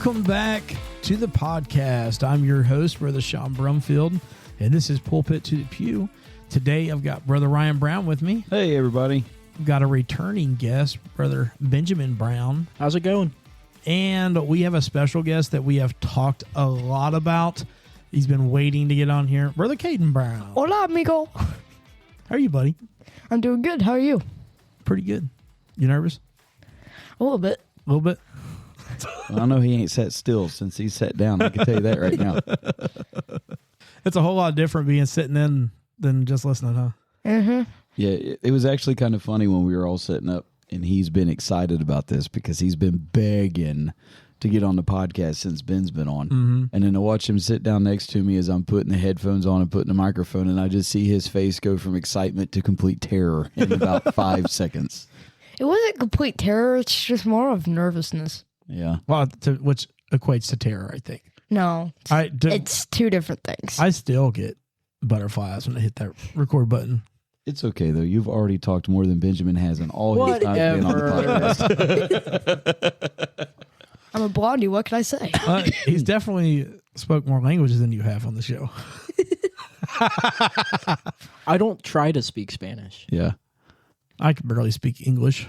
Welcome back to the podcast. I'm your host, Brother Sean Brumfield, and this is Pulpit to the Pew. Today, I've got Brother Ryan Brown with me. Hey, everybody. We've got a returning guest, Brother Benjamin Brown. How's it going? And we have a special guest that we have talked a lot about. He's been waiting to get on here, Brother Caden Brown. Hola, amigo. How are you, buddy? I'm doing good. How are you? Pretty good. You nervous? A little bit. A little bit? Well, I know he ain't sat still since he sat down. I can tell you that right now. It's a whole lot different being sitting in than just listening, huh? Mm-hmm. Yeah, it was actually kind of funny when we were all setting up, and he's been excited about this because he's been begging to get on the podcast since Ben's been on. Mm-hmm. And then to watch him sit down next to me as I'm putting the headphones on and putting the microphone, and I just see his face go from excitement to complete terror in about 5 seconds. It wasn't complete terror. It's just more of nervousness. Yeah. Well, which equates to terror, I think. No, it's two different things. I still get butterflies when I hit that record button. It's okay, though. You've already talked more than Benjamin has in all his time being on the podcast. I'm a blondie. What can I say? He's definitely spoke more languages than you have on the show. I don't try to speak Spanish. Yeah. I can barely speak English.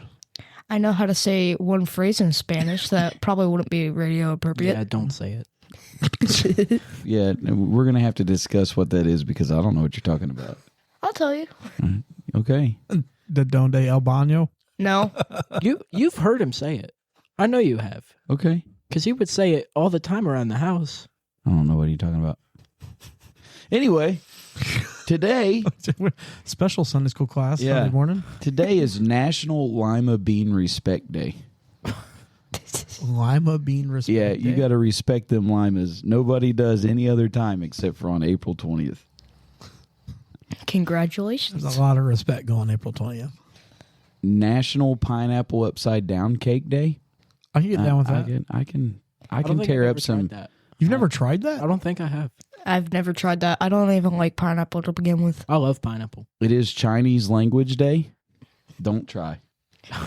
I know how to say one phrase in Spanish that probably wouldn't be radio appropriate. Yeah, don't say it. Yeah, we're going to have to discuss what that is because I don't know what you're talking about. I'll tell you. Okay. The Donde El Baño. No. You've heard him say it. I know you have. Okay. Because he would say it all the time around the house. I don't know what you're talking about. Anyway, today Special Sunday school class Yeah. Sunday morning. today is National Lima Bean Respect Day. Lima bean respect. Yeah, you Day. got to respect them limas. Nobody does any other time except for on April 20th. Congratulations. There's a lot of respect going April 20th. National Pineapple Upside Down Cake Day. I can get down with I that. can don't think tear I've up ever some. tried that. You've never tried that? I don't think I have. I've never tried that. I don't even like pineapple to begin with. I love pineapple. It is Chinese Language Day. Don't try. I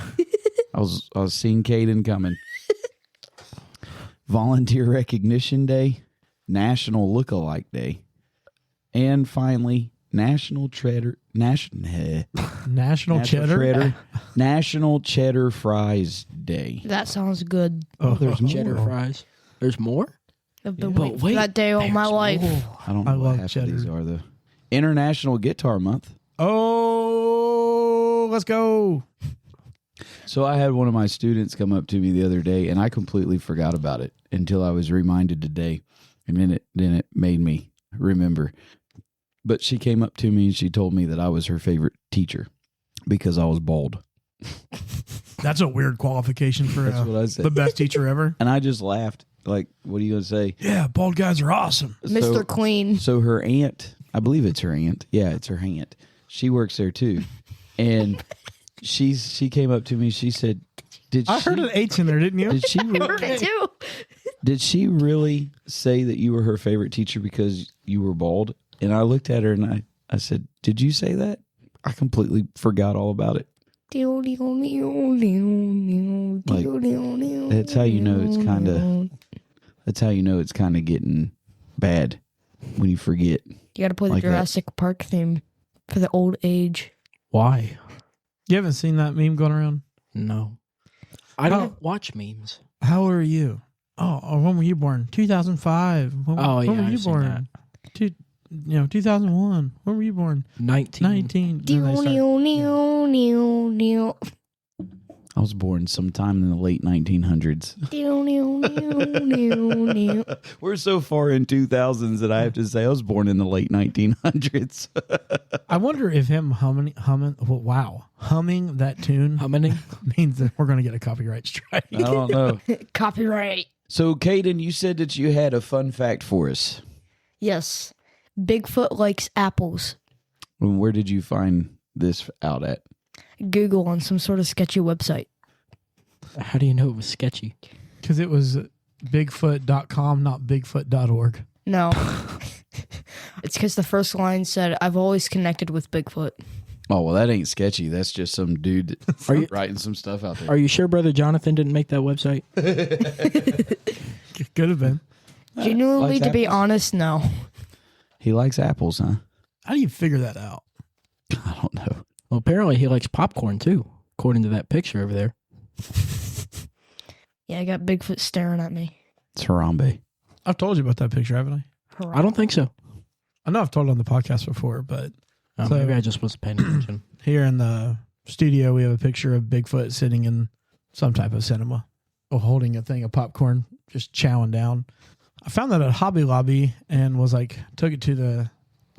was seeing Caden coming. Volunteer Recognition Day, National Lookalike Day, and finally National Cheddar National Cheddar. National Cheddar Fries Day. That sounds good. Oh, there's more. Cheddar fries. There's more? I've been But waiting for wait, that day all my there's life. more. I don't I know what love half cheddar. of these are though. International Guitar Month. Oh, let's go. So I had one of my students come up to me the other day, and I completely forgot about it until I was reminded today, and then it made me remember. But she came up to me and she told me that I was her favorite teacher because I was bald. That's a weird qualification for That's what I said. the best teacher ever. And I just laughed. Like, what are you going to say? Yeah, bald guys are awesome. Mr. Clean. So her aunt, I believe it's her aunt. Yeah, it's her aunt. She works there too. And she came up to me. She said, I heard an H in there, didn't you? Did she I heard it too. Did she really say that you were her favorite teacher because you were bald? And I looked at her and I said, did you say that? I completely forgot all about it. That's how you know it's kind of getting bad when you forget. You got to play the Like that. Jurassic Park theme for the old age. Why? You haven't seen that meme going around? No. I don't watch memes. How old are you? Oh, when were you born? 2005. When Oh, when yeah, were you I've seen born? 2001. When were you born? 19. Then they start- I was born sometime in the late 1900s. We're so far in 2000s that I have to say I was born in the late 1900s. I wonder if him humming that tune How many? means that we're going to get a copyright strike. I don't know. Copyright. So, Caden, you said that you had a fun fact for us. Yes. Bigfoot likes apples. And where did you find this out at? Google on some sort of sketchy website. How do you know it was sketchy? Because it was Bigfoot.com, not Bigfoot.org. No. It's because the first line said, I've always connected with Bigfoot. Oh, well, that ain't sketchy. That's just some dude Are you- writing some stuff out there. Are you sure Brother Jonathan didn't make that website? Could have been. Genuinely, Likes to be apples? honest, no. He likes apples, huh? How do you figure that out? I don't know. Well, apparently he likes popcorn too, according to that picture over there. Yeah, I got Bigfoot staring at me. It's Harambe. I've told you about that picture, haven't I? I don't think so. I know I've told it on the podcast before, but So- Maybe I just wasn't paying attention. here in the studio, we have a picture of Bigfoot sitting in some type of cinema, holding a thing of popcorn, just chowing down. I found that at Hobby Lobby and was like, took it to the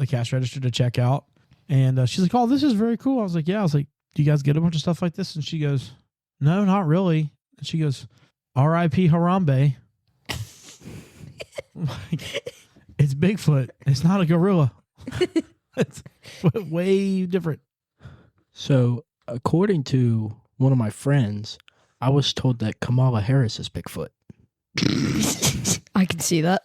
cash register to check out. And she's like, "Oh, this is very cool." I was like, "Yeah." I was like, "Do you guys get a bunch of stuff like this?" And she goes, "No, not really." And she goes, "R.I.P. Harambe." Like, it's Bigfoot. It's not a gorilla. It's way different. So, according to one of my friends, I was told that Kamala Harris is Bigfoot. I can see that.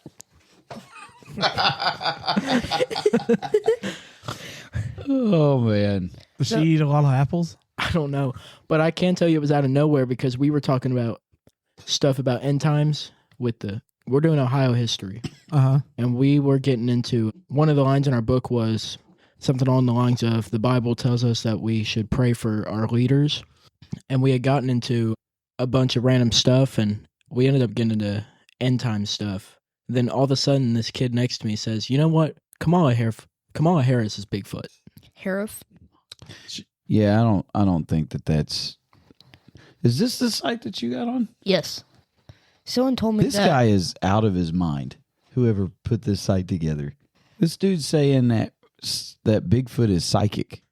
Oh, man. Does she eat a lot of apples? I don't know, but I can tell you it was out of nowhere because we were talking about stuff about end times we're doing Ohio history, and we were getting into one of the lines in our book was something along the lines of the Bible tells us that we should pray for our leaders, and we had gotten into a bunch of random stuff, and we ended up getting into end time stuff. Then all of a sudden, this kid next to me says, "You know what? Kamala Harris is Bigfoot." Harif. Yeah, I don't think that's. Is this the site that you got on? Yes. Someone told me This that. guy is out of his mind. Whoever put this site together. This dude's saying that Bigfoot is psychic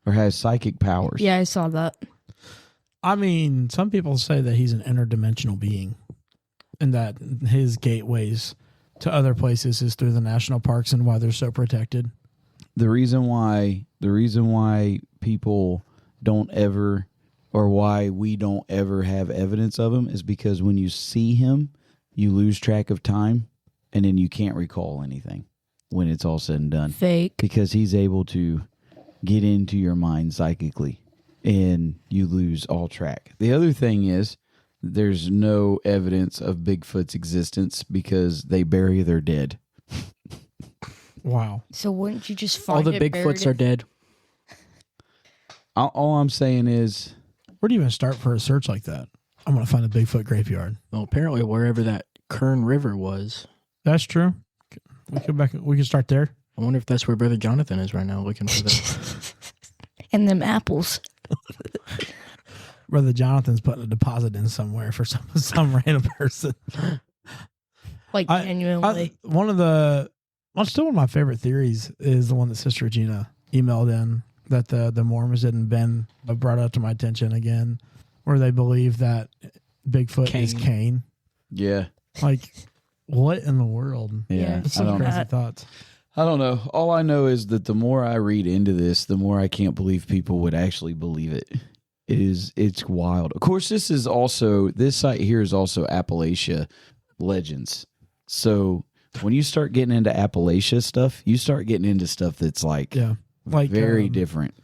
or has psychic powers. Yeah, I saw that. I mean, some people say that he's an interdimensional being and that his gateways to other places is through the national parks and why they're so protected. The reason why people don't ever, or why we don't ever have evidence of him, is because when you see him, you lose track of time, and then you can't recall anything when it's all said and done. Fake. Because he's able to get into your mind psychically, and you lose all track. The other thing is, there's no evidence of Bigfoot's existence because they bury their dead. Wow. So wouldn't you just find All the it Bigfoots buried are in- dead. All I'm saying is, Where do you even start for a search like that? I'm going to find a Bigfoot graveyard. Well, apparently wherever that Kern River was. That's true. We can start there. I wonder if that's where Brother Jonathan is right now looking for that. And them apples. Brother Jonathan's putting a deposit in somewhere for some random person. Like, genuinely. Still one of my favorite theories is the one that Sister Regina emailed in that the Mormons didn't been brought up to my attention again, where they believe that Bigfoot is Cain. yeah. Like, what in the world? Yeah, it's I don't Crazy know. thoughts. I don't know. All I know is that the more I read into this, the more I can't believe people would actually believe it. It's wild. Of course, this site here is also Appalachia Legends. So when you start getting into Appalachia stuff, you start getting into stuff that's like very different.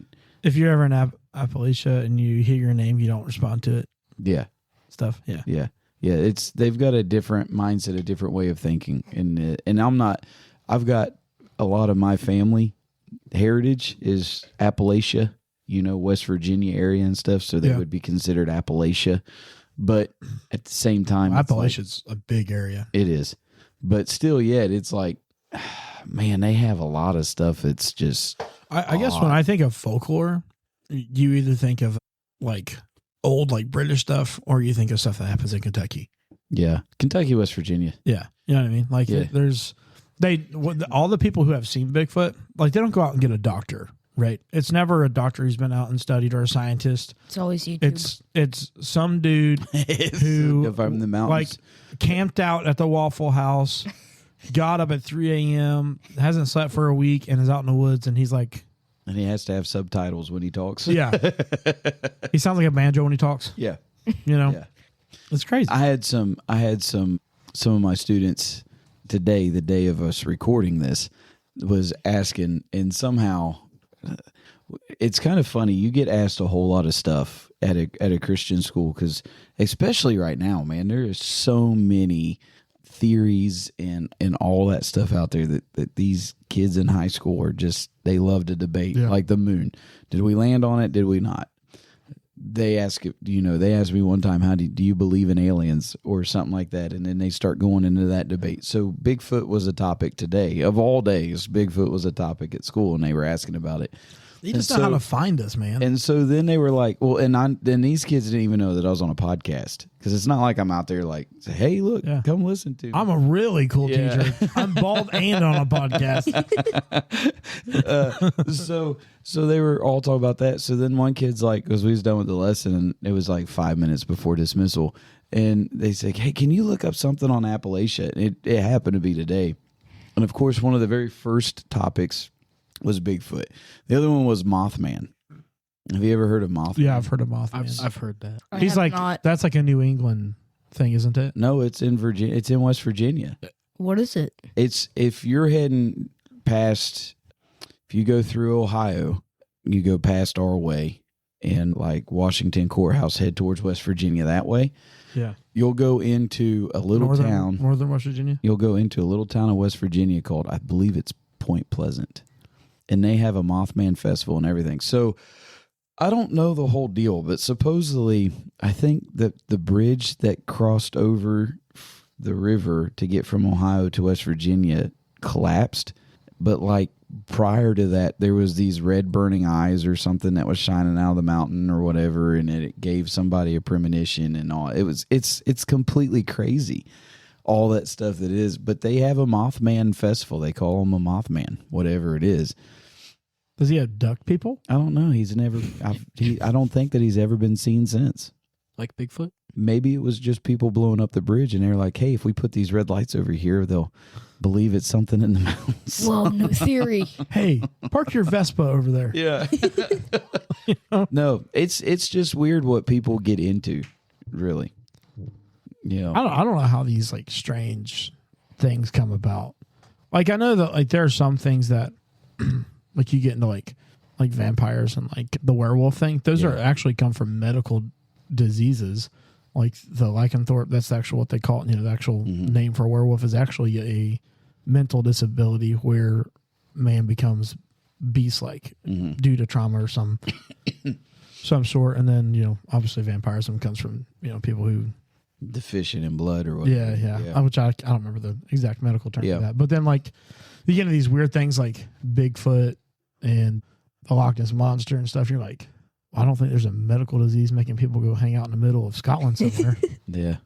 If you're ever in Appalachia and you hear your name, you don't respond to it. Yeah. Stuff. Yeah. Yeah. Yeah. They've got a different mindset, a different way of thinking. And I've got a lot of my family heritage is Appalachia, West Virginia area and stuff. So they would be considered Appalachia. But at the same time, Appalachia's a big area. It is. But still, yet, it's like, man, they have a lot of stuff that's just. I guess when I think of folklore, you either think of like old, like British stuff, or you think of stuff that happens in Kentucky. Yeah. Kentucky, West Virginia. Yeah. You know what I mean? Like all the people who have seen Bigfoot, like they don't go out and get a doctor, right? It's never a doctor who's been out and studied or a scientist. It's always YouTube. It's some dude who from the mountains. like camped out at the Waffle House, got up at 3 a.m., hasn't slept for a week, and is out in the woods, and he's like, and he has to have subtitles when he talks. yeah. He sounds like a banjo when he talks. Yeah. Yeah. It's crazy. I had some of my students today, the day of us recording this, was asking, and somehow it's kind of funny. You get asked a whole lot of stuff at a Christian school because, especially right now, man, there is so many theories and all that stuff out there that these kids in high school are just, they love to debate. Yeah. Like the moon. Did we land on it? Did we not? They asked me one time, how do you believe in aliens or something like that? And then they start going into that debate. So Bigfoot was a topic today. Of all days, Bigfoot was a topic at school, and they were asking about it. You just know how to find us, man. And so then they were like, well, then these kids didn't even know that I was on a podcast, because it's not like I'm out there like, hey, look, come listen to me. I'm a really cool teacher. I'm bald and on a podcast. So they were all talking about that. So then one kid's like, because we was done with the lesson, and it was like 5 minutes before dismissal, and they said, hey, can you look up something on Appalachia? And it happened to be today. And of course, one of the very first topics was Bigfoot. The other one was Mothman. Have you ever heard of Mothman? Yeah, I've heard of Mothman. I've heard that. He's like, that's like a New England thing, isn't it? No, it's in Virginia. It's in West Virginia. What is it? It's if you're heading past, if you go through Ohio, you go past our way and like Washington Courthouse, head towards West Virginia that way. Yeah. You'll go into a little town. Northern West Virginia? You'll go into a little town in West Virginia called, I believe it's Point Pleasant. And they have a Mothman festival and everything. So I don't know the whole deal, but supposedly I think that the bridge that crossed over the river to get from Ohio to West Virginia collapsed. But like prior to that, there was these red burning eyes or something that was shining out of the mountain or whatever, and it gave somebody a premonition and all. It's completely crazy, all that stuff that is. But they have a Mothman festival. They call him a Mothman, whatever it is. Does he abduct people? I don't know. I don't think that he's ever been seen since. Like Bigfoot? Maybe it was just people blowing up the bridge, and they're like, hey, if we put these red lights over here, they'll believe it's something in the mountains. Whoa, new theory. Hey, park your Vespa over there. Yeah. No, it's just weird what people get into, really. Yeah. I don't know how these like strange things come about. Like I know that like there are some things that like you get into like vampires and like the werewolf thing. Those are actually come from medical diseases. Like the lycanthrope, that's actually what they call it. You know, the actual name for a werewolf is actually a mental disability where man becomes beast-like due to trauma or some sort. And then, you know, obviously vampirism comes from, you know, people who deficient in blood or whatever. Yeah. Which I don't remember the exact medical term for that. But then like you get into these weird things like Bigfoot and the Loch Ness Monster and stuff. You're like, I don't think there's a medical disease making people go hang out in the middle of Scotland somewhere. Yeah.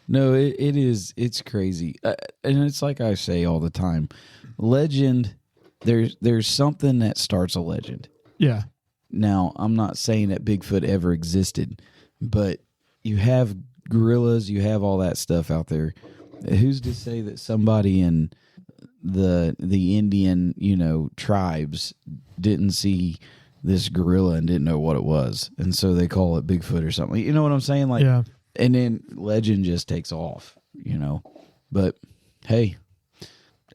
No, it is. It's crazy. And it's like I say all the time, legend, there's something that starts a legend. Yeah. Now, I'm not saying that Bigfoot ever existed, but you have gorillas, you have all that stuff out there. Who's to say that somebody in the Indian, you know, tribes didn't see this gorilla and didn't know what it was, and so they call it Bigfoot or something. You know what I'm saying? Like, yeah. And then legend just takes off, you know. But hey,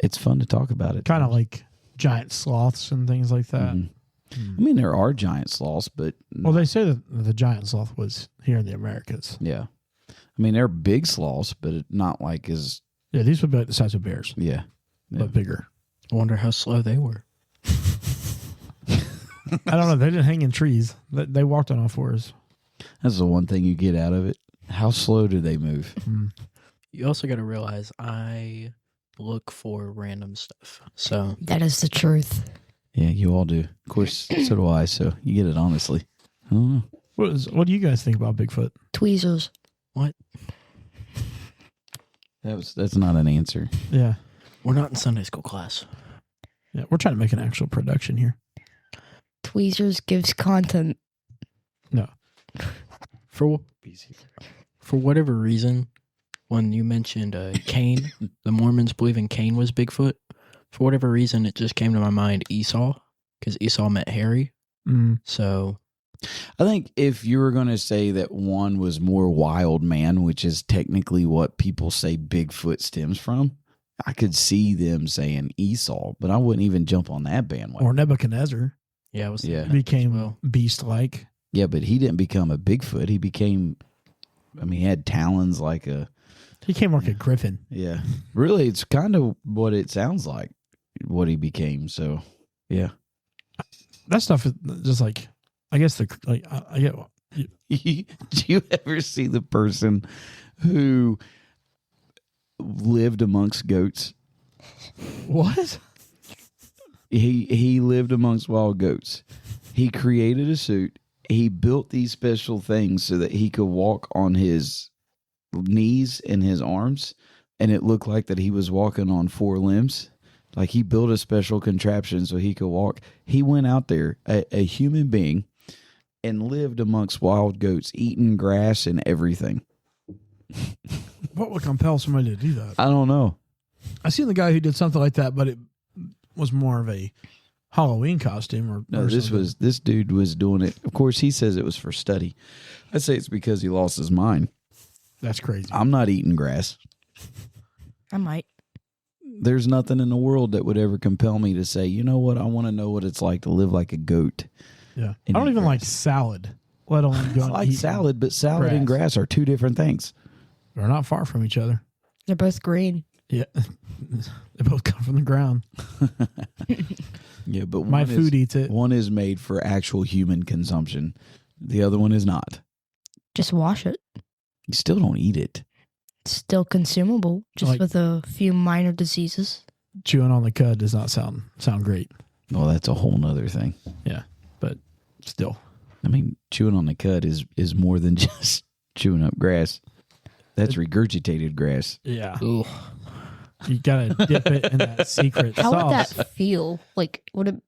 it's fun to talk about it. Kind of like giant sloths and things like that. I mean, there are giant sloths, but well, they say that the giant sloth was here in the Americas. yeah. I mean, they're big sloths, but not like as these would be like the size of bears, yeah. but bigger. I wonder how slow they were. I don't know. They didn't hang in trees. They walked on all fours. That's the one thing you get out of it. How slow do they move? You also got to realize I look for random stuff. So That is the truth. Yeah, you all do. Of course, so do I. So you get it honestly. I don't know. What do you guys think about Bigfoot? Tweezers. what? That's not an answer. Yeah. We're not in Sunday school class. Yeah. We're trying to make an actual production here. Tweezers gives content. No. For whatever reason, when you mentioned Cain, the Mormons believing Cain was Bigfoot, for whatever reason, it just came to my mind Esau, because Esau met Harry. So I think if you were going to say that one was more wild man, which is technically what people say Bigfoot stems from, I could see them saying Esau, but I wouldn't even jump on that bandwagon. Or Nebuchadnezzar. Yeah, I was Yeah. thinking that as became well. beast-like. Yeah, but he didn't become a Bigfoot. He became, I mean, he had talons like a, He came like a griffin. yeah. Really, it's kind of what it sounds like, what he became. So, yeah. That stuff is just like, I guess I get. Do you ever see the person who lived amongst goats? What? He lived amongst wild goats. He created a suit. He built these special things so that he could walk on his knees and his arms, and it looked like that he was walking on four limbs. Like he built a special contraption so he could walk. He went out there, a human being, and lived amongst wild goats, eating grass and everything. What would compel somebody to do that? I don't know. I seen the guy who did something like that, but it was more of a Halloween costume or No, or this dude was doing it. Of course, he says it was for study. I say it's because he lost his mind. That's crazy. I'm not eating grass. I might. There's nothing in the world that would ever compel me to say, you know what, I want to know what it's like to live like a goat. Yeah, I and don't eat even like grass. salad. Let alone I go and like eat salad, but salad and grass are two different things. They're not far from each other. They're both green. Yeah, they both come from the ground. Yeah, but My food eats it. One is made for actual human consumption. The other one is not. Just wash it. You still don't eat it. It's still consumable, just Like- with a few minor diseases. Chewing on the cud does not sound great. Well, that's a whole nother thing. But still, I mean, chewing on the cud is more than just chewing up grass. That's regurgitated grass. yeah, Ooh. you gotta dip it in that secret How sauce. would that feel? Like, would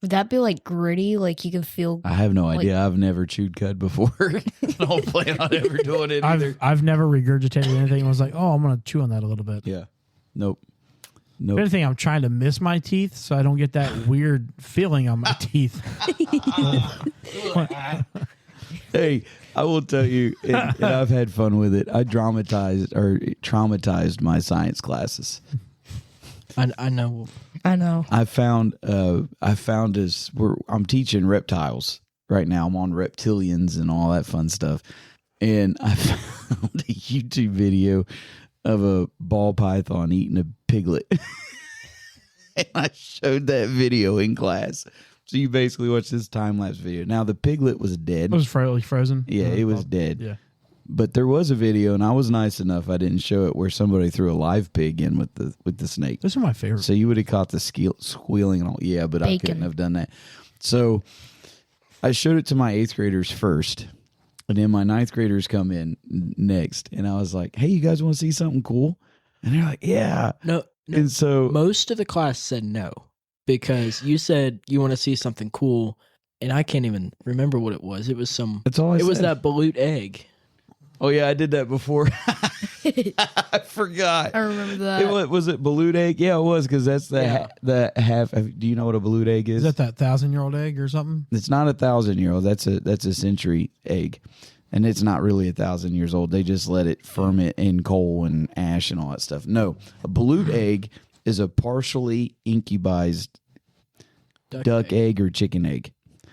that be like gritty? Like you can feel. I have no Like- idea. I've never chewed cud before. I don't plan on ever doing it either. I've never regurgitated anything. I was like, oh, I'm gonna chew on that a little bit. Yeah. Nope. If Nope. anything, I'm trying to miss my teeth so I don't get that weird feeling on my teeth. Hey, I will tell you, and I've had fun with it. I traumatized my science classes. I know. I know. I found this. I'm teaching reptiles right now. I'm on reptilians and all that fun stuff, and I found a YouTube video of a ball python eating a piglet, and I showed that video in class. So you basically watch this time lapse video. Now the piglet was dead. It was frozen. Yeah, it was dead. Yeah. But there was a video, and I was nice enough I didn't show it, where somebody threw a live pig in with the snake. Those are my favorite. So you would have caught the squealing and all. Yeah, but I Bacon. couldn't have done that. So I showed it to my 8th graders first, and then my 9th graders come in next, and I was like, "Hey, you guys want to see something cool?" And they're like, "Yeah." No. And so Most of the class said no because you said you want to see something cool, and I can't even remember what it was. It was some. that's all I It said. was that balut egg. Oh yeah, I did that before. I forgot. I remember that. Was it balut egg? Yeah, it was, because that's the half. Do you know what a balut egg Is that 1,000-year-old egg or something? It's not 1,000-year-old. That's a century egg, and it's not really 1,000 years old. They just let it ferment in coal and ash and all that stuff. No, a balut egg is a partially incubized duck egg or chicken egg.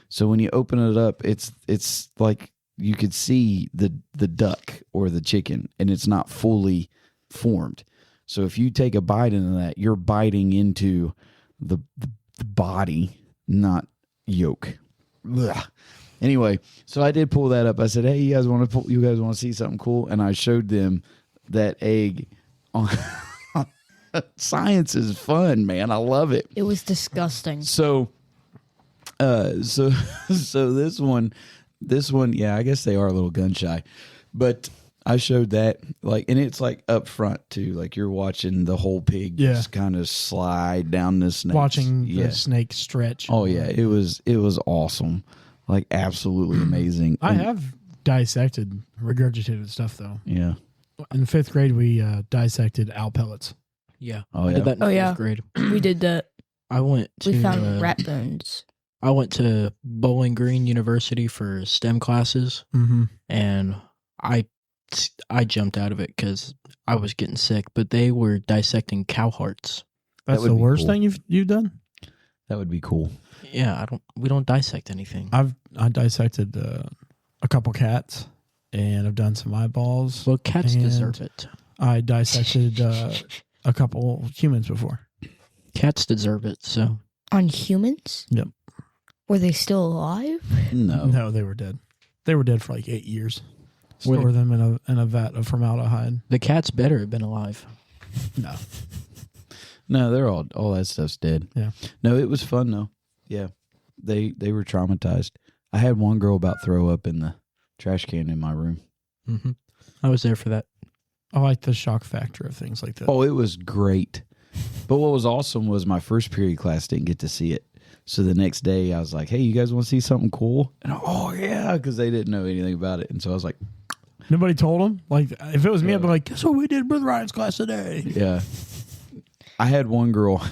So when you open it up, it's like you could see the duck or the chicken, and it's not fully formed. So if you take a bite into that, you're biting into the body, not yolk. Ugh. Anyway, so I did pull that up. I said, "Hey, you guys want to see something cool?" And I showed them that egg. On Science is fun, man. I love it. It was disgusting. So this one, yeah, I guess they are a little gun shy, but I showed that, like, and it's like up front too, like you're watching the whole pig just kind of slide down the snake. Watching the snake stretch. Oh yeah, it was awesome, like absolutely amazing. I And- have dissected regurgitated stuff though. yeah. In 5th grade, we dissected owl pellets. Yeah. Oh I yeah. did that in Oh, fourth yeah. grade. We did that. I went to We found rat bones. I went to Bowling Green University for STEM classes, Mm-hmm. and I jumped out of it because I was getting sick. But they were dissecting cow hearts. That That's would the be worst cool. thing you've done. That would be cool. Yeah, we don't dissect anything. I dissected a couple cats, and I've done some eyeballs. Well, cats and deserve it. I dissected a couple humans before. Cats deserve it. So On humans? Yep. Were they still alive? No, they were dead. They were dead for like 8 years. Were Store them in a vat of formaldehyde. the cats better have been alive. No, they're all that stuff's dead. Yeah. No, it was fun though. Yeah. They were traumatized. I had one girl about throw up in the trash can in my room. Mm-hmm. I was there for that. I like the shock factor of things like that. Oh, it was great. But what was awesome was my first period class didn't get to see it. So the next day I was like, hey, you guys want to see something cool? And oh, yeah, because they didn't know anything about it. And so I was like, Nobody told them? Like, if it was me, I'd be like, guess what we did in Brother Ryan's class today? yeah. I had one girl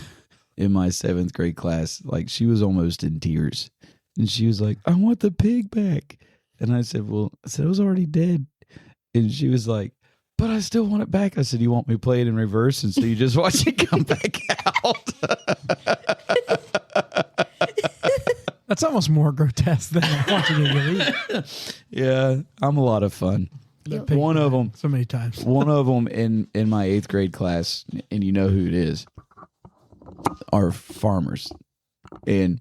in my 7th grade class, like she was almost in tears. And she was like, I want the pig back. And I said, it was already dead. And she was like, but I still want it back. I said, you want me to play it in reverse? And so you just watch it come back out. That's almost more grotesque than watching it eat. Yeah, I'm a lot of fun. That pig One of them, so many times. one of them in my 8th grade class, and you know who it is, are farmers. And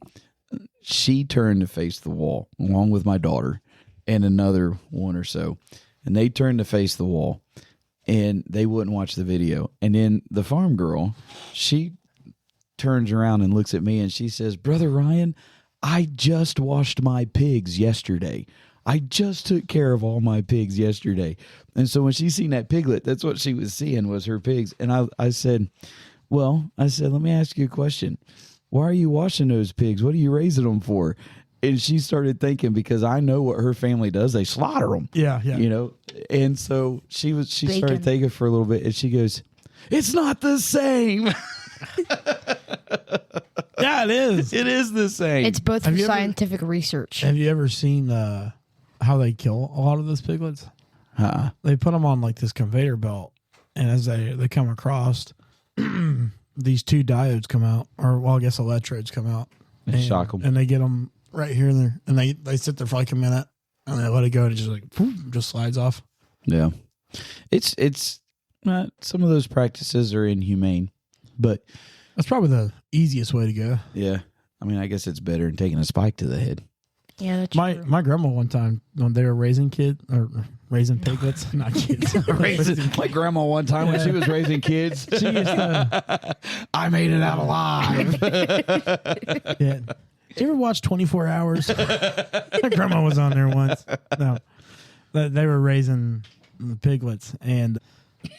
she turned to face the wall along with my daughter and another one or so. And they turned to face the wall and they wouldn't watch the video. And then the farm girl, she turns around and looks at me and she says, Brother Ryan, I just washed my pigs yesterday. I just took care of all my pigs yesterday. And so when she seen that piglet, that's what she was seeing was her pigs. And I said, let me ask you a question. Why are you washing those pigs? What are you raising them for? And she started thinking, because I know what her family does. They slaughter them. Yeah. You know? And so she started thinking for a little bit and she goes, it's not the same. Yeah, it is. It is the same. It's both Have for you ever- scientific research. Have you ever seen how they kill a lot of those piglets? They put them on like this conveyor belt, and as they come across, these two diodes come out, or well, I guess electrodes come out, And shock them. and they get them right here and there, and they sit there for like a minute, and they let it go, and it just like poof, just slides off. Yeah. It's not, some of those practices are inhumane, but That's probably the easiest way to go. yeah, I mean, I guess it's better than taking a spike to the head. Yeah, that's My true. my grandma one time when they were raising piglets, not kids, Like grandma one time when she was raising kids. She used to, I made it out alive. yeah. Did you ever watch 24 Hours? My grandma was on there once. No, they were raising the piglets, and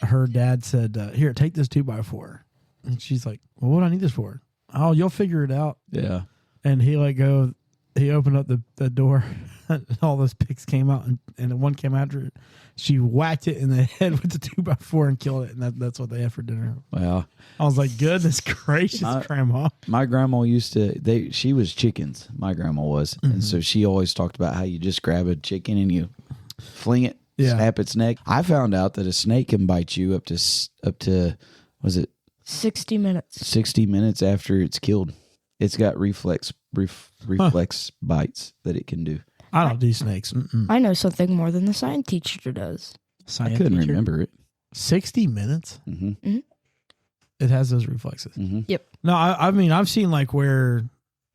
her dad said, "Here, take this 2x4." And she's like, "Well, what do I need this for?" "Oh, you'll figure it out." Yeah. And he let go. He opened up the door, and all those pigs came out, and one came after it. She whacked it in the head with the 2x4 and killed it, and that's what they had for dinner. Well, I was like, "Goodness gracious, Grandma!" my grandma used to, she was chickens. My grandma was. And so she always talked about how you just grab a chicken and you fling it, snap its neck. I found out that a snake can bite you up to, was it 60 minutes. 60 minutes after it's killed. It's got reflex bites that it can do. I don't do snakes. Mm-mm. I know something more than the science teacher does. I couldn't remember it. 60 minutes. Mm-hmm. It has those reflexes. Mm-hmm. No, I mean, I've seen like where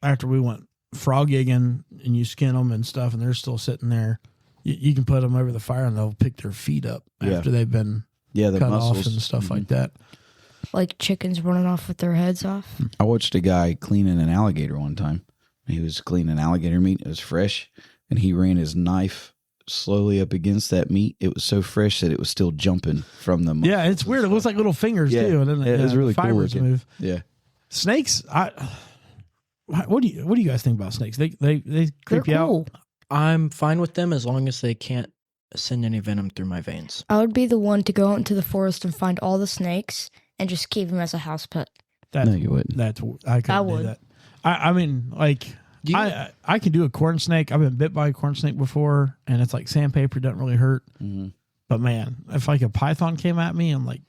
after we went frog gigging and you skin them and stuff, and they're still sitting there. You can put them over the fire and they'll pick their feet up after they've been the cut muscles off and stuff like that. Like chickens running off with their heads off. I watched a guy cleaning an alligator one time. He was cleaning alligator meat. It was fresh, and he ran his knife slowly up against that meat. It was so fresh that it was still jumping from the muscles. Yeah, it's weird. It looks like little fingers too. And then it was really cool fibers looking. move. Yeah. Snakes. What do you guys think about snakes? They They're creep you out. cool. I'm fine with them as long as they can't send any venom through my veins. I would be the one to go out into the forest and find all the snakes and just keep them as a house pet. No, you wouldn't. I couldn't would. do that. I mean, like I can do a corn snake. I've been bit by a corn snake before, and it's like sandpaper, doesn't really hurt. Mm-hmm. But man, if like a python came at me, I'm like,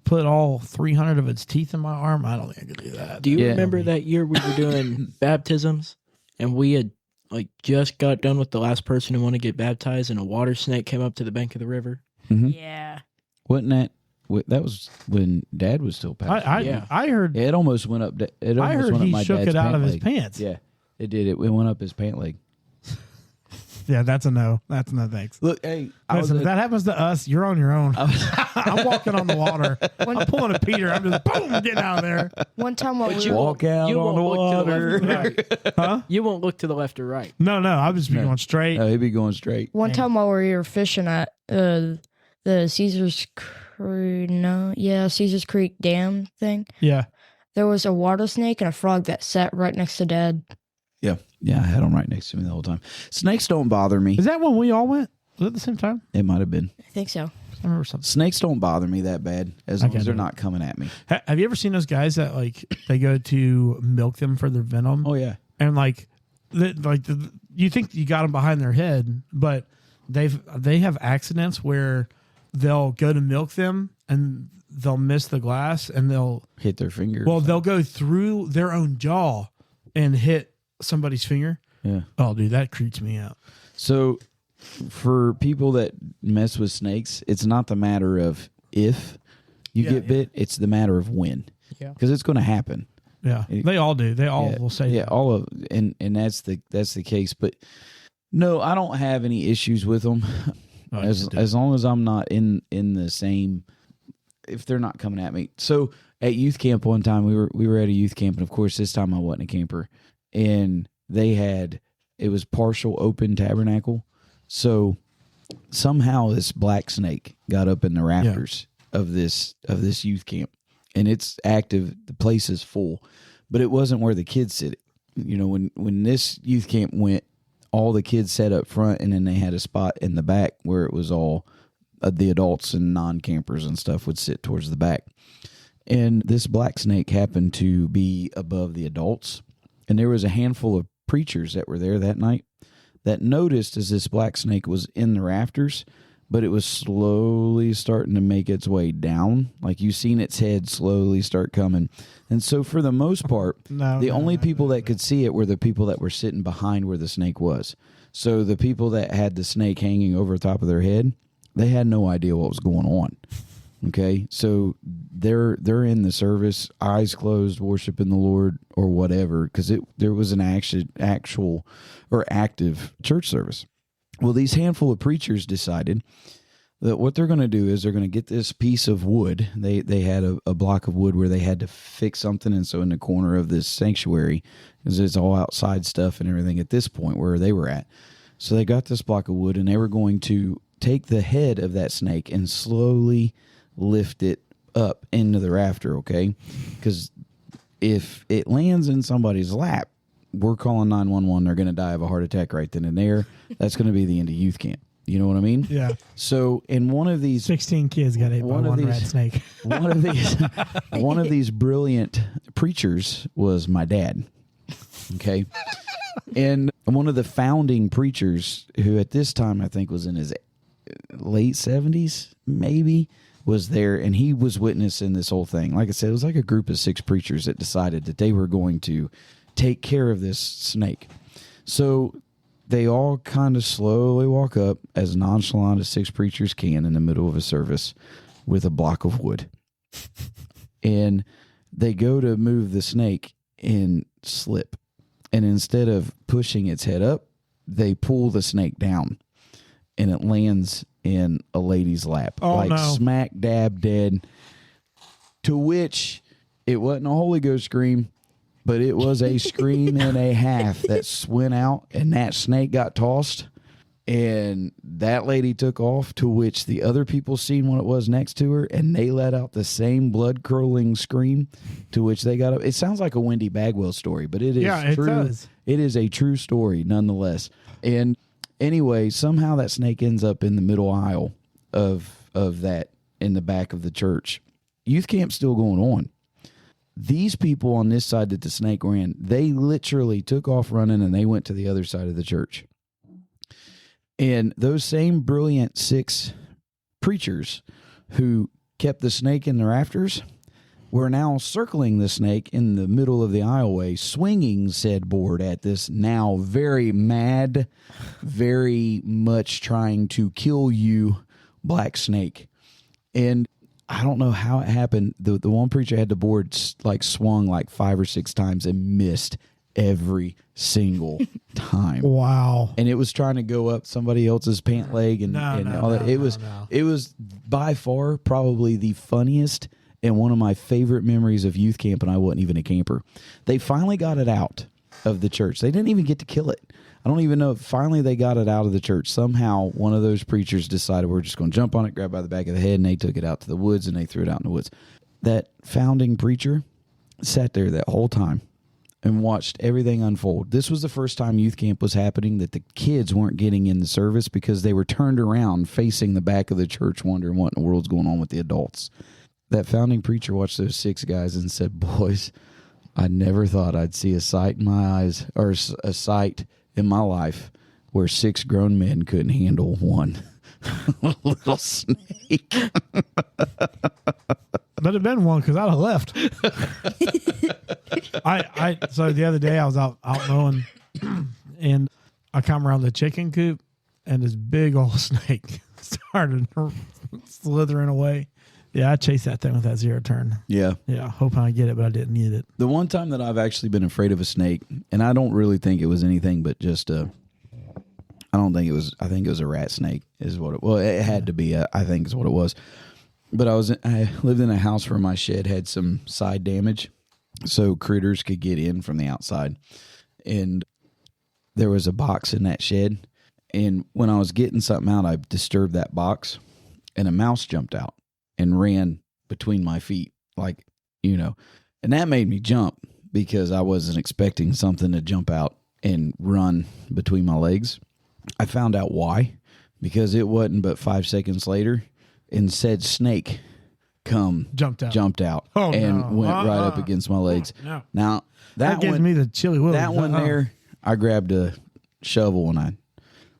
put all 300 of its teeth in my arm. I don't think I could do that. Do you Yeah. remember that year we were doing baptisms and we had like just got done with the last person who wanted to get baptized and a water snake came up to the bank of the river? Mm-hmm. Yeah. Wasn't that was when Dad was still pastor? Yeah. I heard. It almost went up. It almost I heard went up he my shook dad's it out of his leg. pants. Yeah, it did. It went up his pant leg. Yeah, that's a no. That's no thanks. Look, hey, Listen, if that happens to us, you're on your own. I'm walking on the water. I'm pulling a Peter. I'm just boom, getting out of there. One time while But we you were, walk out you on the won't look to the water. left or right. Huh? You won't look to the left or right. No, I was just be No. going straight. He'd be going straight. one time while we were fishing at the Caesar's Caesar's Creek Dam thing, Yeah. there was a water snake and a frog that sat right next to Dad. Yeah, I had him right next to me the whole time. Snakes don't bother me. Is that when we all went? Was it at the same time? It might have been. I think so. I remember something. Snakes don't bother me that bad as I long as they're do it. not coming at me. Have you ever seen those guys that like they go to milk them for their venom? Oh yeah, And you think you got them behind their head, but they have accidents where they'll go to milk them and they'll miss the glass and they'll hit their finger. they'll go through their own jaw and hit somebody's finger. yeah. Oh, dude, that creeps me out. So for people that mess with snakes, it's not the matter of if you Yeah, get bit; it's the matter of when. Yeah. because it's going to happen. Yeah, they all do. They all will say yeah, that. all of and that's the case. But no, I don't have any issues with them Oh, as long as I'm not in the same. If they're not coming at me. So at youth camp one time we were at a youth camp, and of course this time I wasn't a camper, and it was partial open tabernacle. So somehow this black snake got up in the rafters of this youth camp, and it's active. The place is full, but it wasn't where the kids sit. You know, when this youth camp went, all the kids sat up front, and then they had a spot in the back where it was all the adults and non-campers and stuff would sit towards the back. And this black snake happened to be above the adults, and there was a handful of preachers that were there that night that noticed as this black snake was in the rafters, but it was slowly starting to make its way down. Like you seen its head slowly start coming. And so for the most part, the only people that could see it were the people that were sitting behind where the snake was. So the people that had the snake hanging over top of their head, they had no idea what was going on. Okay, so they're in the service, eyes closed, worshiping the Lord or whatever, because there was an actual or active church service. Well, these handful of preachers decided that what they're going to do is they're going to get this piece of wood. They had a block of wood where they had to fix something, and so in the corner of this sanctuary, because it's all outside stuff and everything at this point where they were at. So they got this block of wood, and they were going to take the head of that snake and slowly lift it up into the rafter, okay? Because if it lands in somebody's lap, we're calling 911. They're going to die of a heart attack right then and there. That's going to be the end of youth camp. You know what I mean? Yeah. So in one of these 16 kids got ate by one rat snake. one of these brilliant preachers was my dad. Okay. And one of the founding preachers, who at this time I think was in his late 70s, maybe, was there, and he was witnessing this whole thing. Like I said, it was like a group of 6 preachers that decided that they were going to take care of this snake. So they all kind of slowly walk up, as nonchalant as 6 preachers can, in the middle of a service with a block of wood. And they go to move the snake and slip. And instead of pushing its head up, they pull the snake down, and it lands in a lady's lap, smack dab dead. To which it wasn't a Holy Ghost scream, but it was a scream and a half that went out, and that snake got tossed, and that lady took off. To which the other people seen what it was next to her, and they let out the same blood curdling scream. To which they got up. It sounds like a Wendy Bagwell story, but it is true. Does. It is a true story nonetheless. And anyway, somehow that snake ends up in the middle aisle of that, in the back of the church. Youth camp's still going on. These people on this side that the snake ran, they literally took off running, and they went to the other side of the church. And those same brilliant 6 preachers who kept the snake in the rafters were now circling the snake in the middle of the aisleway, swinging said board at this now very mad, very much trying to kill you black snake. And I don't know how it happened. The one preacher had the board like swung like 5 or 6 times and missed every single time. Wow. And it was trying to go up somebody else's pant leg and all that. It was by far probably the funniest and one of my favorite memories of youth camp, and I wasn't even a camper. They finally got it out of the church. They didn't even get to kill it. I don't even know. Finally, they got it out of the church. Somehow, one of those preachers decided we're just going to jump on it, grab by the back of the head, and they took it out to the woods, and they threw it out in the woods. That founding preacher sat there that whole time and watched everything unfold. This was the first time youth camp was happening that the kids weren't getting in the service because they were turned around facing the back of the church wondering what in the world's going on with the adults. That founding preacher watched those 6 guys and said, boys, I never thought I'd see a sight in my eyes or a sight in my life where 6 grown men couldn't handle one little snake. But it'd been one because I'd have left. So the other day I was out mowing and I come around the chicken coop and this big old snake started slithering away. Yeah, I chased that thing with that 0 turn. Yeah. Yeah, hoping I get it, but I didn't need it. The one time that I've actually been afraid of a snake, and I don't really think it was anything but just I think it was a rat snake is what it had to be, I think is what it was. But I lived in a house where my shed had some side damage, so critters could get in from the outside. And there was a box in that shed, and when I was getting something out, I disturbed that box, and a mouse jumped out and ran between my feet, like, and that made me jump because I wasn't expecting something to jump out and run between my legs. I found out why, because it wasn't but 5 seconds later, and said snake jumped out and went right up against my legs. No. Now that gives me the chilly willies. That one there, I grabbed a shovel and I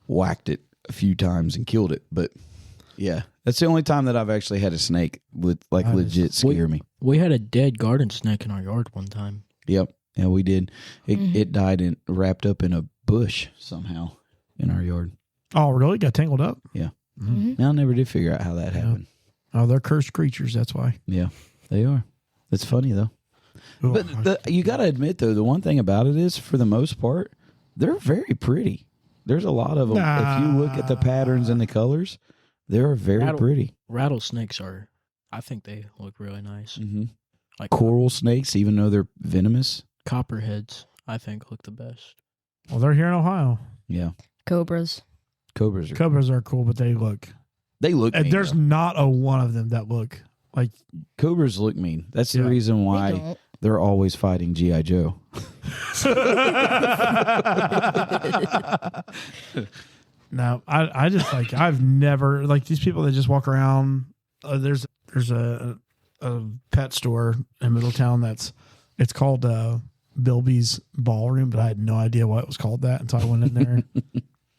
whacked it a few times and killed it. But yeah, that's the only time that I've actually had a snake with legit scare me. We had a dead garden snake in our yard one time. Yep. Yeah, we did. It died and wrapped up in a bush somehow in our yard. Oh, really? Got tangled up? Yeah. Mm-hmm. I never did figure out how that happened. Oh, they're cursed creatures. That's why. Yeah, they are. It's funny, though. Ooh, but you got to admit, though, the one thing about it is, for the most part, they're very pretty. There's a lot of them. If you look at the patterns and the colors, they're very pretty. Rattlesnakes are, I think they look really nice. Mm-hmm. Like coral snakes, even though they're venomous. Copperheads, I think, look the best. Well, they're here in Ohio. Yeah. Cobras. Cobras are cool, but they look mean, there's though. Not a one of them that look like cobras look mean. That's the reason why they're always fighting G.I. Joe. No, I just I've never these people that just walk around. There's a pet store in Middletown it's called Bilby's Ballroom, but I had no idea why it was called that until I went in there.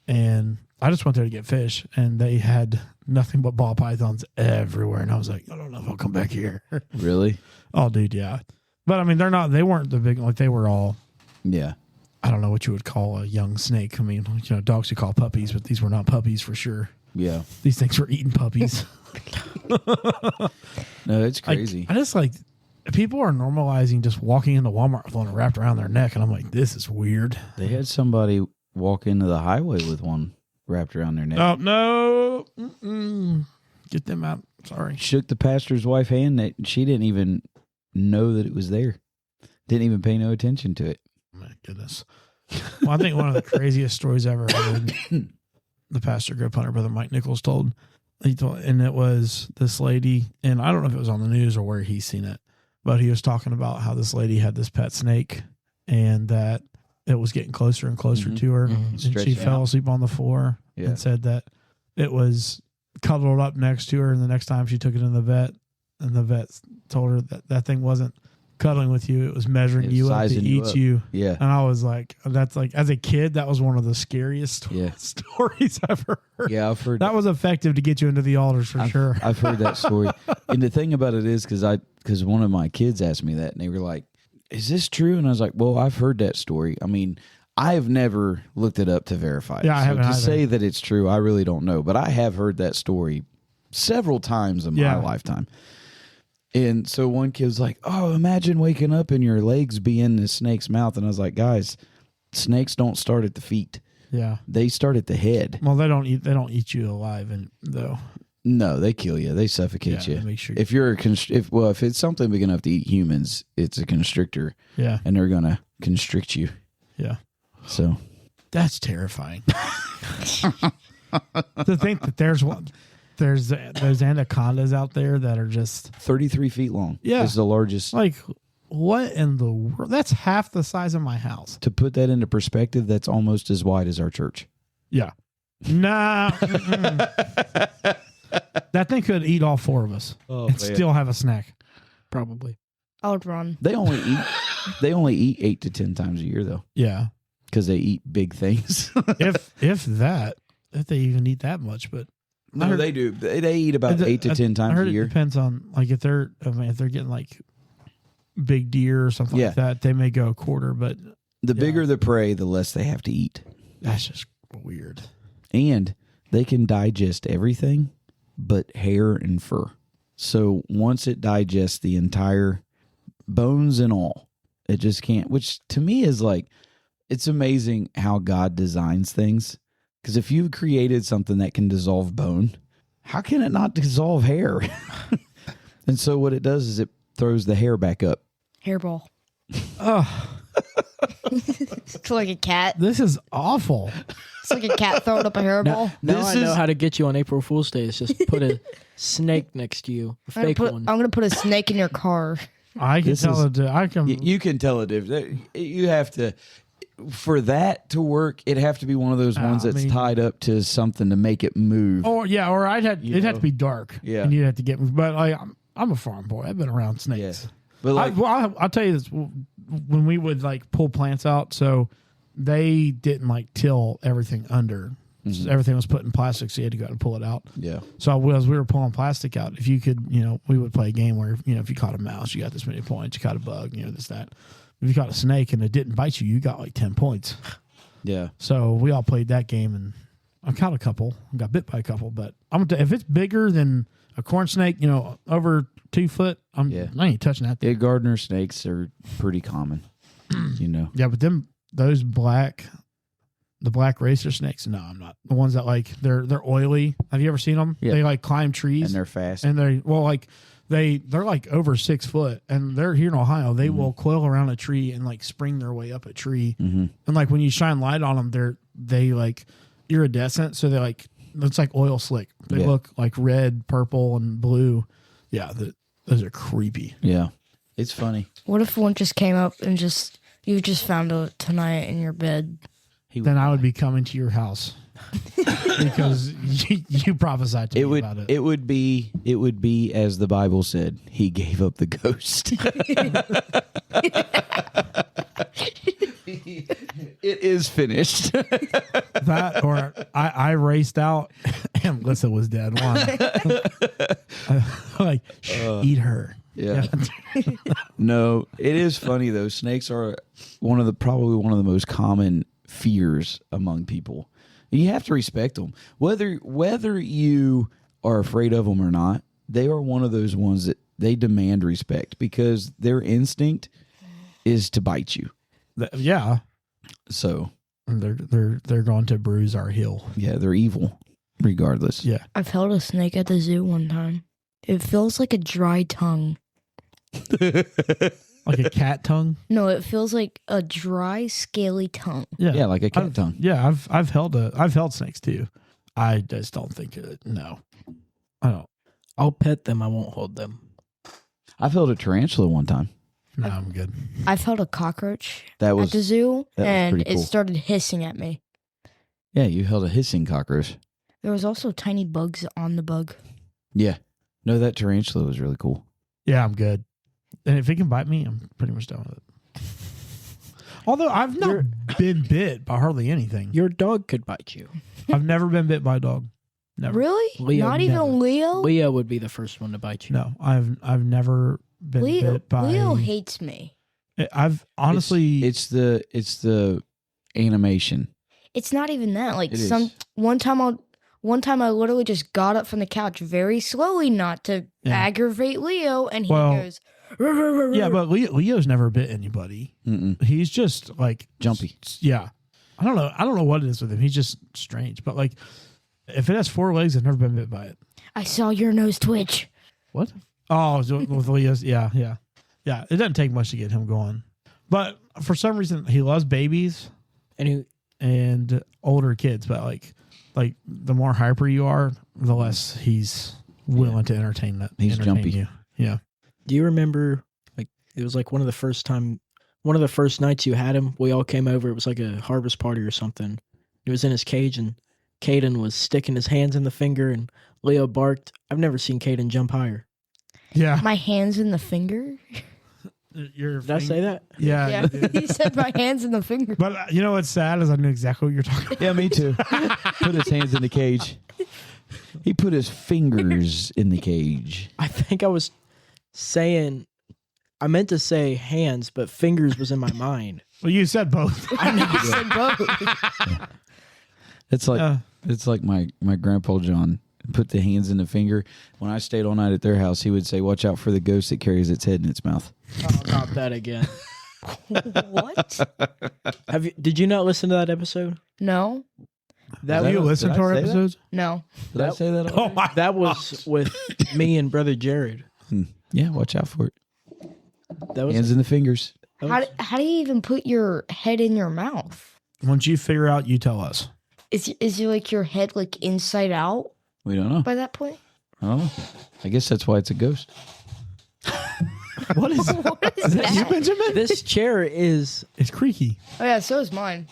And I just went there to get fish, and they had nothing but ball pythons everywhere. And I was like, I don't know if I'll come back here. Really? Oh, dude, yeah. But I mean, they weren't the big, they were all, yeah. I don't know what you would call a young snake. I mean, dogs you call puppies, but these were not puppies for sure. Yeah. These things were eating puppies. No, it's crazy. I just people are normalizing just walking into Walmart with one wrapped around their neck. And I'm like, this is weird. They had somebody walk into the highway with one wrapped around their neck. Oh, no. Mm-mm. Get them out. Sorry. Shook the pastor's wife's hand. That she didn't even know that it was there. Didn't even pay no attention to it. My goodness. Well, I think one of the craziest stories I ever heard, the pastor Grip Hunter, Brother Mike Nichols told, and it was this lady, and I don't know if it was on the news or where he's seen it, but he was talking about how this lady had this pet snake and that it was getting closer and closer to her. Mm-hmm. And she fell asleep on the floor and said that it was cuddled up next to her. And the next time she took it in the vet, and the vet told her that that thing wasn't cuddling with you. It was measuring It's you up to sizing you eat up. you. Yeah. And I was like, that's like, as a kid, that was one of the scariest Yeah. stories I've ever heard. Yeah, I've heard That was effective to get you into the altars for sure. I've heard that story. And the thing about it is because one of my kids asked me that and they were like, is this true? And I was like, well, I've heard that story. I mean, I've never looked it up to verify it. Yeah, I haven't to either. say that it's true, I really don't know. But I have heard that story several times in my lifetime. And so one kid was like, oh, imagine waking up and your legs be in the snake's mouth. And I was like, guys, snakes don't start at the feet. Yeah. They start at the head. Well, they don't eat you alive, and though. No, they kill you. They suffocate Yeah, you. they make sure If you're if it's something big enough to eat humans, it's a constrictor. Yeah. And they're gonna constrict you. Yeah. So That's terrifying. To think that there's those anacondas out there that are just 33 feet long. Yeah. Is the largest. like, what in the world? That's half the size of my house. To put that into perspective, that's almost as wide as our church. Yeah. Nah. That thing could eat all four of us and still have a snack. Probably. I would run. They only eat 8 to 10 times a year though, Yeah. because they eat big things. If they even eat that much, but No, they do. They eat about 8 to 10 I times heard a year. It depends on like if they're getting like big deer or something Yeah. like that, they may go a quarter, but The bigger the prey, the less they have to eat. that's just weird. And they can digest everything but hair and fur. So once it digests the entire bones and all, it just can't, which to me is like, it's amazing how God designs things. Because if you've created something that can dissolve bone, how can it not dissolve hair? And so what it does is it throws the hair back up. Hairball. Oh, It's like a cat. this is awful. It's like a cat throwing up a hairball. Now I know is- how to get you on April Fool's Day. It's just put a snake next to you, a fake one. I'm gonna put a snake in your car. I can This tell is- it. I can. You can tell a difference. You have to, for that to work, it'd have to be one of those ones I that's mean- tied up to something to make it move. Or or it'd You have know. to be dark. Yeah. and you'd have to get. But like, I'm a farm boy. I've been around snakes. But like, I'll tell you this: when we would like pull plants out, so they didn't like till everything under. Mm-hmm. So everything was put in plastic, so you had to go out and pull it out. yeah, So as we were pulling plastic out, if you could, we would play a game where, if you caught a mouse, you got this many points. You caught a bug, this, that. If you caught a snake and it didn't bite you, you got like 10 points. yeah. So we all played that game, and I caught a couple. I got bit by a couple, but if it's bigger than a corn snake, over 2 foot, I ain't touching that thing. Yeah, gardener snakes are pretty common. Yeah, but the black racer snakes, no, I'm not. The ones that like they're oily. Have you ever seen them? Yeah. They like climb trees And they're fast. and they're like over 6 foot, and they're here in Ohio. They will coil around a tree and like spring their way up a tree. Mm-hmm. And like when you shine light on them, they like iridescent, so they like it's like oil slick. They Yeah. look like red, purple, and blue. Yeah, those are creepy. Yeah, it's funny. What if one just came up and you just found it tonight in your bed? Then I would be coming to your house because you prophesied to me about it. It would be as the Bible said. He gave up the ghost. It is finished. That or I raced out and Lissa was dead. Like, eat her. Yeah. No, it is funny though. Snakes are probably one of the most common fears among people. You have to respect them, whether you are afraid of them or not. They are one of those ones that they demand respect because their instinct is to bite you. Yeah, So they're going to bruise our heel. yeah, they're evil, regardless. Yeah, I've held a snake at the zoo one time. It feels like a dry tongue. like a cat tongue. No, it feels like a dry, scaly tongue. Yeah, Yeah, like a cat tongue. Yeah, I've held snakes too. I just don't think no. I don't. I'll pet them. I won't hold them. I've held a tarantula one time. No, I'm good. I've held a cockroach That at was the zoo, that was and pretty it cool. started hissing at me. Yeah, you held a hissing cockroach. There was also tiny bugs on the bug. Yeah. No, that tarantula was really cool. Yeah, I'm good. And if it can bite me, I'm pretty much done with it. Although I've not been bit by hardly anything. Your dog could bite you. I've never been bit by a dog. Never. Really? Leo, Not even never. Leo? Leo would be the first one to bite you. No, I've never been bit by. Leo hates me. I've honestly. it's the animation. It's not even that. Like It is. one time I literally just got up from the couch very slowly, not to Yeah. aggravate Leo, and he Well, goes. "Ruh, ruh, ruh, ruh." Yeah, but Leo's never bit anybody. Mm-mm. He's just like Jumpy. Yeah, I don't know what it is with him. He's just strange. But like, if it has 4 legs, I've never been bit by it. I saw your nose twitch. What? Oh, so with Leo's, yeah. It doesn't take much to get him going. But for some reason, he loves babies and older kids. But like the more hyper you are, the less he's willing to entertain that. He's entertain jumpy. You. Yeah. Do you remember, like, it was like one of the first nights you had him, we all came over. It was like a harvest party or something. He was in his cage, and Caden was sticking his hands in the finger, and Leo barked. I've never seen Caden jump higher. Yeah. My hands in the finger. Did I say that? Yeah. Yeah, you did. he said my hands in the finger. But you know what's sad is I knew exactly what you're talking about. Yeah, me too. Put his hands in the cage. He put his fingers in the cage. I think I was saying, I meant to say hands, but fingers was in my mind. Well, you said both. I never said both. It's like my grandpa John put the hands in the finger. When I stayed all night at their house, he would say, "Watch out for the ghost that carries its head in its mouth." Oh, not that again. What? Did you not listen to that episode? No, That Do you was- listen did to I our say that? episodes? no. Did I say that? Oh my! That was with me and brother Jared. Yeah, watch out for it. That was, Hands in the fingers. that How was- how do you even put your head in your mouth? Once you figure out, you tell us. Is like your head like inside out We don't know. by that point? Oh, I guess that's why it's a ghost. What is What is Is that you, that? Benjamin? this chair is It's creaky. Oh yeah, so is mine.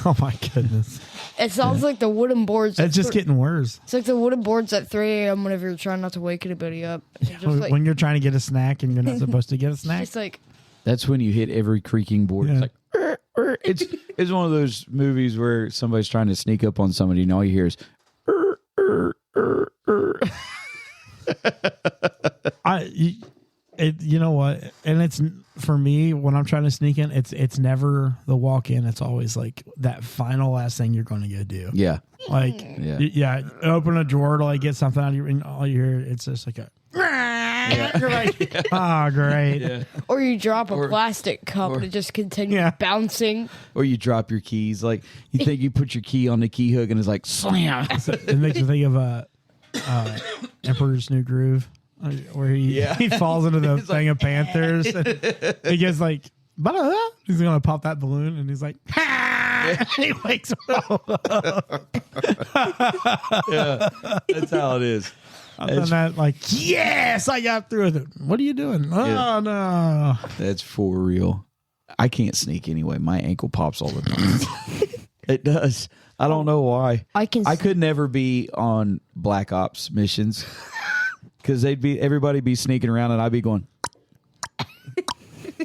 Oh my goodness! It sounds like the wooden boards. It's just getting worse. It's like the wooden boards at 3 a.m. whenever you're trying not to wake anybody up. It's just like, When you're trying to get a snack and you're not supposed to get a snack. it's like That's when you hit every creaking board. Yeah. It's like it's one of those movies where somebody's trying to sneak up on somebody, and all you hear is You know what? And it's for me when I'm trying to sneak in. It's never the walk in. It's always like that final last thing you're going to go do. yeah. Like Yeah. open a drawer to like get something out of your. And all you hear it's just like a. You're like, oh great. Yeah. or you drop a Or- plastic cup and it just continues Yeah. bouncing. Or you drop your keys. Like you think you put your key on the key hook, and it's like slam. It makes me think of Emperor's New Groove, where he falls into the thing of Panthers. And he gets like, he's gonna pop that balloon, and he's like, and he wakes up. Yeah, that's how it is. And that like, yes, I got through with it. What are you doing? Oh Yeah. no! That's for real. I can't sneak anyway. My ankle pops all the time. It does. I don't know why. I could never be on Black Ops missions because everybody be sneaking around, and I'd be going.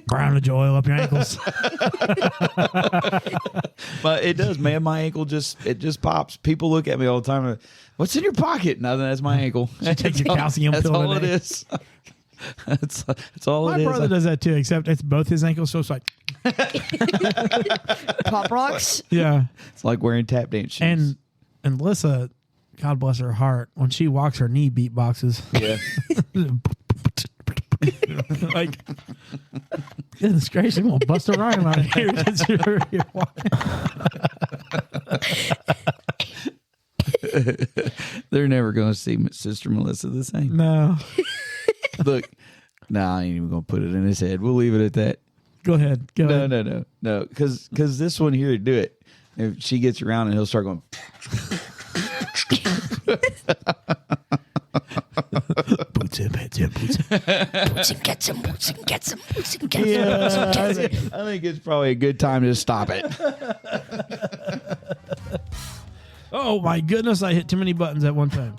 Brownage oil up your ankles. But it does, man. My ankle just pops. People look at me all the time. And, what's in your pocket? Nothing. That's my ankle. take your calcium That's pill all it today. is. That's all My it is. brother does that too, except it's both his ankles, so it's like, Pop rocks. yeah. It's like wearing tap dance shoes. And Lissa, God bless her heart, when she walks, her knee beatboxes. yeah. Like, goodness gracious, I'm gonna bust a rhyme out here. They're never going to see Sister Melissa the same. No, Look, I ain't even going to put it in his head. We'll leave it at that. go ahead. Go ahead. No. Because this one here to do it. If she gets around and he'll start going. Boots in, boots in, boots in. Boots and get some. Boots and get some. Boots and get some. Yeah, I think it's probably a good time to stop it. Oh my goodness, I hit too many buttons at one time.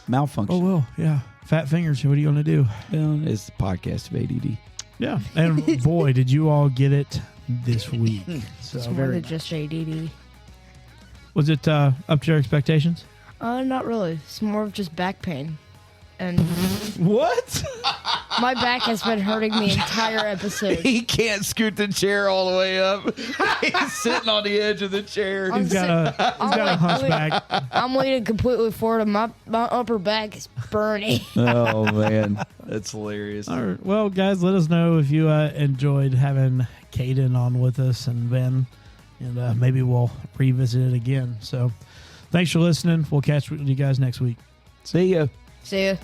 Malfunction. Oh well, yeah. Fat fingers. What are you going to do? Well, it's the podcast of ADD. Yeah. And boy, did you all get it this week. So It's more than just ADD. was it up to your expectations? Not really. It's more of just back pain. And What? my back has been hurting the entire episode. He can't scoot the chair all the way up. He's sitting on the edge of the chair. He's got a hunchback. I'm leaning completely forward and my upper back is burning. Oh, man. That's hilarious. All right. Well, guys, let us know if you enjoyed having Caden on with us and Ben, and maybe we'll revisit it again. So thanks for listening. We'll catch you guys next week. See ya. See ya.